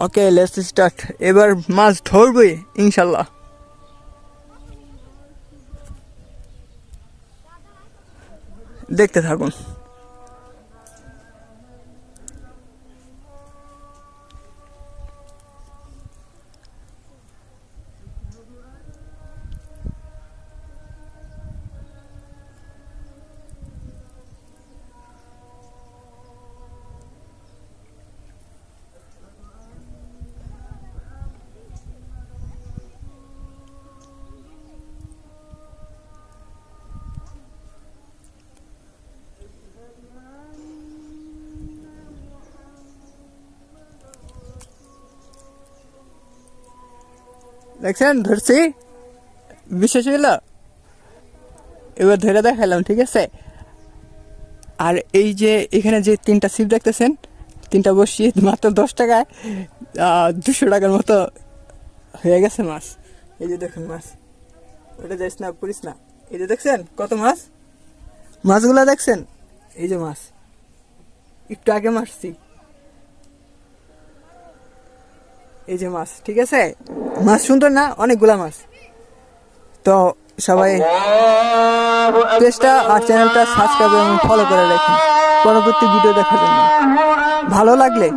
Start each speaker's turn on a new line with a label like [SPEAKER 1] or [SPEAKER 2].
[SPEAKER 1] Okay, let's start. এবার মাছ ধরবই ইনশাল্লাহ। দেখতে থাকুন। দেখছেন ধরছি, বিশ্বাস হইল? এবার ধরে দেখালাম, ঠিক আছে। আর এই যে এখানে যে তিনটা ছিপ দেখতেছেন, তিনটা বসিয়ে মাত্র 10 টাকায় 200 টাকার মতো হয়ে গেছে মাছ। এই যে দেখুন মাছ, ওটা যাইস না, পুরিস না। এই যে দেখছেন কত মাছ, মাছগুলা দেখছেন? এই যে মাছ, একটু আগে মারছি। এই যে মাছ, ঠিক আছে। মাছ সুন্দর না? অনেকগুলা মাছ। তো সবাই পেজটা আর চ্যানেলটা সাবস্ক্রাইব এবং ফলো করে রাখুন পরবর্তী ভিডিও দেখার জন্য। ভালো লাগলে